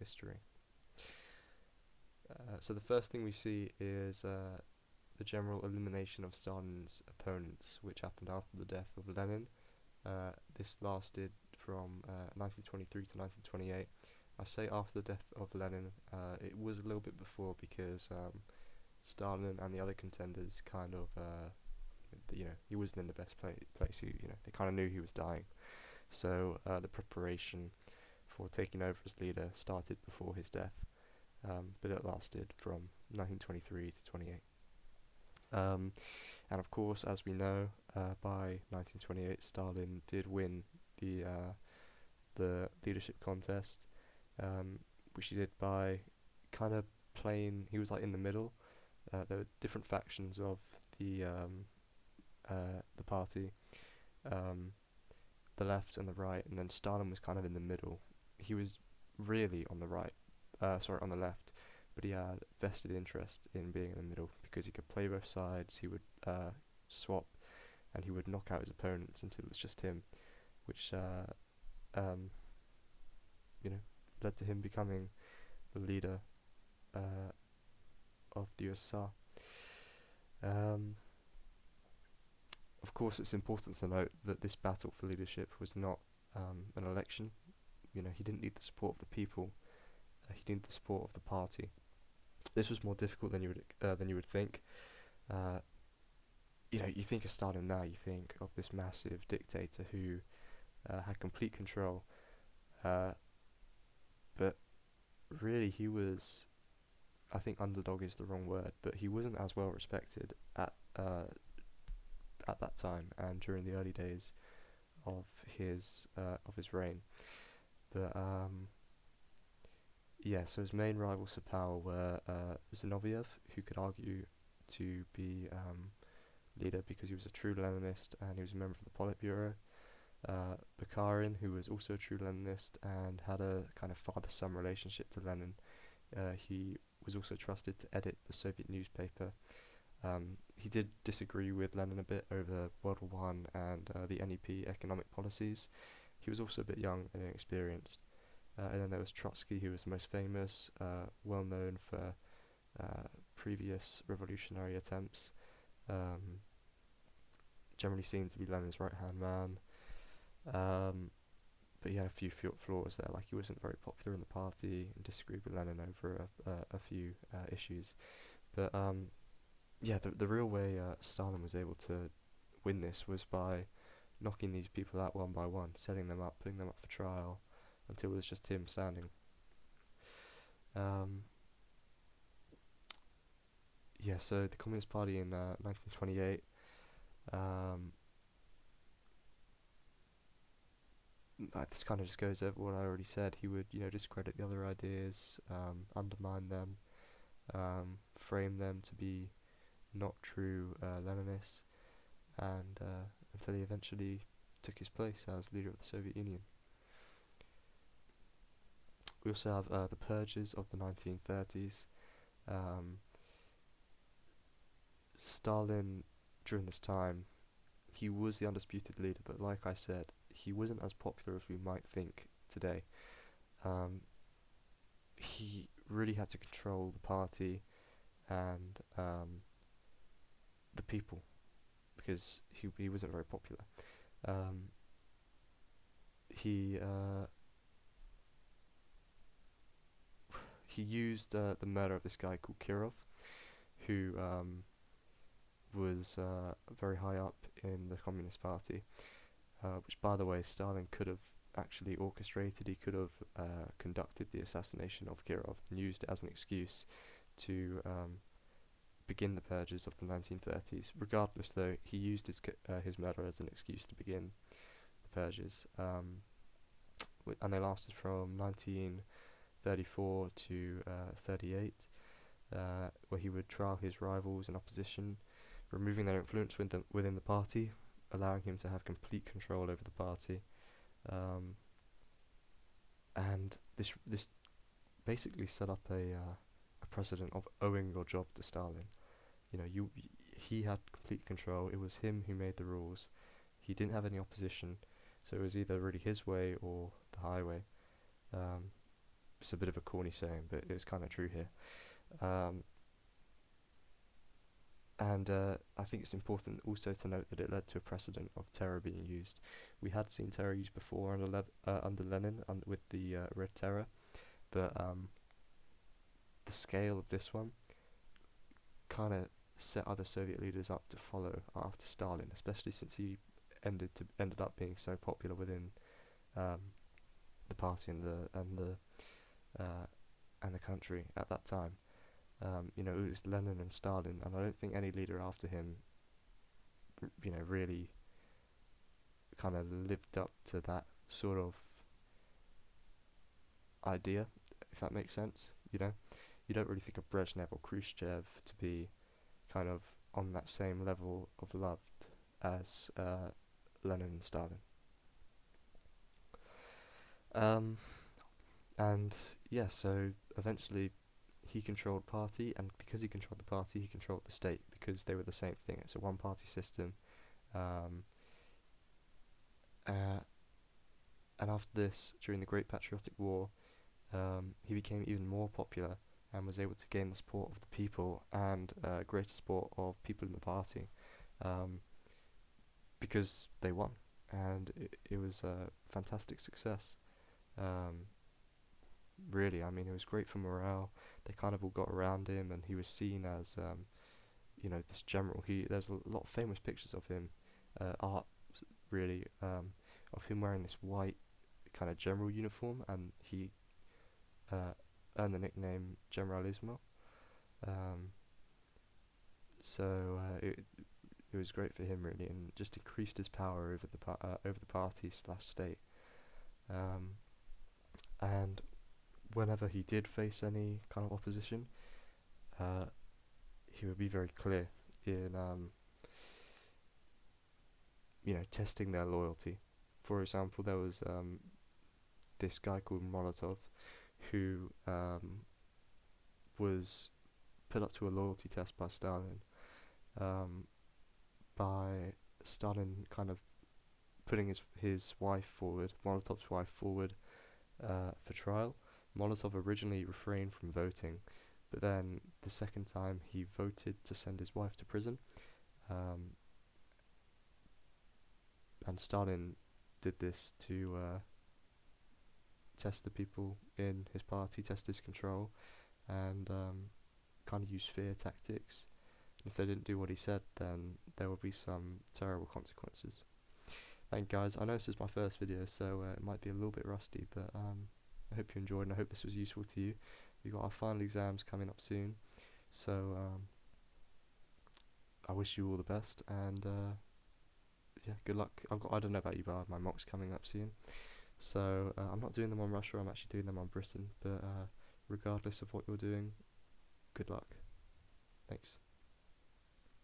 history. So the first thing we see is the general elimination of Stalin's opponents, which happened after the death of Lenin. This lasted from 1923 to 1928. I say after the death of Lenin. It was a little bit before because Stalin and the other contenders kind of, he wasn't in the best place. They kind of knew he was dying. So the preparation for taking over as leader started before his death, but it lasted from 1923 to 28. And of course, as we know, by 1928, Stalin did win the leadership contest, which he did by kind of playing. He was like in the middle. There were different factions of the party, um, the left and the right, and then Stalin was kind of in the middle. He was really on the right, on the left, but he had vested interest in being in the middle because he could play both sides. He would swap, and he would knock out his opponents until it was just him, which led to him becoming the leader of the USSR. Of course, it's important to note that this battle for leadership was not an election. He didn't need the support of the people. He needed the support of the party. This was more difficult than you would think. You think of Stalin now. You think of this massive dictator who had complete control, but really he was. I think underdog is the wrong word, but he wasn't as well respected at that time and during the early days of his reign. But so his main rivals for power were Zinoviev, who could argue to be leader because he was a true Leninist and he was a member of the Politburo. Bukharin, who was also a true Leninist and had a kind of father-son relationship to Lenin. He was also trusted to edit the Soviet newspaper. He did disagree with Lenin a bit over World War One and the NEP economic policies. He was also a bit young and inexperienced. And then there was Trotsky, who was the most famous, well known for previous revolutionary attempts, generally seen to be Lenin's right-hand man. But he had a few flaws there, like he wasn't very popular in the party and disagreed with Lenin over a few issues. But the real way Stalin was able to win this was by knocking these people out one by one, setting them up, putting them up for trial, until it was just him standing. So the Communist Party in 1928, this kind of just goes over what I already said. He would, discredit the other ideas, undermine them, frame them to be not true Leninists, and until he eventually took his place as leader of the Soviet Union. We also have the purges of the 1930s. Stalin, during this time, he was the undisputed leader, but like I said, he wasn't as popular as we might think today. He really had to control the party and the people because he wasn't very popular. He used the murder of this guy called Kirov, who was very high up in the Communist Party, which, by the way, Stalin could have actually orchestrated. He could have conducted the assassination of Kirov and used it as an excuse to begin the purges of the 1930s. Regardless, though, he used his murder as an excuse to begin the purges, and they lasted from 1934 to 38, where he would trial his rivals and opposition, removing their influence within the party, allowing him to have complete control over the party. And this basically set up a precedent of owing your job to Stalin. He had complete control. It was him who made the rules. He didn't have any opposition, so it was either really his way or the highway. it's a bit of a corny saying, but it's kind of true here. Um, and I think it's important also to note that it led to a precedent of terror being used. We had seen terror used before under Lenin with the Red Terror, but the scale of this one kind of set other Soviet leaders up to follow after Stalin, especially since he ended up being so popular within um, the party uh, and the country at that time. It was Lenin and Stalin, and I don't think any leader after him, really kind of lived up to that sort of idea, if that makes sense. You don't really think of Brezhnev or Khrushchev to be kind of on that same level of loved as Lenin and Stalin. Um, and yeah, so eventually he controlled party, and because he controlled the party, he controlled the state because they were the same thing. It's a one-party system. Um, uh, and after this, during the Great Patriotic War, he became even more popular and was able to gain the support of the people and greater support of people in the party um, because they won, and it was a fantastic success. Um, Really, I mean, it was great for morale. They kind of all got around him, and he was seen as, this general. There's a lot of famous pictures of him, art really, of him wearing this white kind of general uniform, and he uh, earned the nickname Generalismo. Um, so it was great for him really, and just increased his power over the party slash state. Um, and whenever he did face any kind of opposition, uh, he would be very clear in testing their loyalty. For example, there was this guy called Molotov who was put up to a loyalty test by Stalin, um, by Stalin kind of putting his wife forward, Molotov's wife forward, for trial. Molotov originally refrained from voting, but then the second time he voted to send his wife to prison, um, and Stalin did this to test the people in his party, test his control, and kind of use fear tactics. And if they didn't do what he said, then there would be some terrible consequences. Thank you guys. I know this is my first video, so it might be a little bit rusty, but I hope you enjoyed, and I hope this was useful to you. We've got our final exams coming up soon, so I wish you all the best, and yeah, good luck. I don't know about you, but my mock's coming up soon, so I'm not doing them on Russia, I'm actually doing them on Britain, but regardless of what you're doing, good luck. Thanks.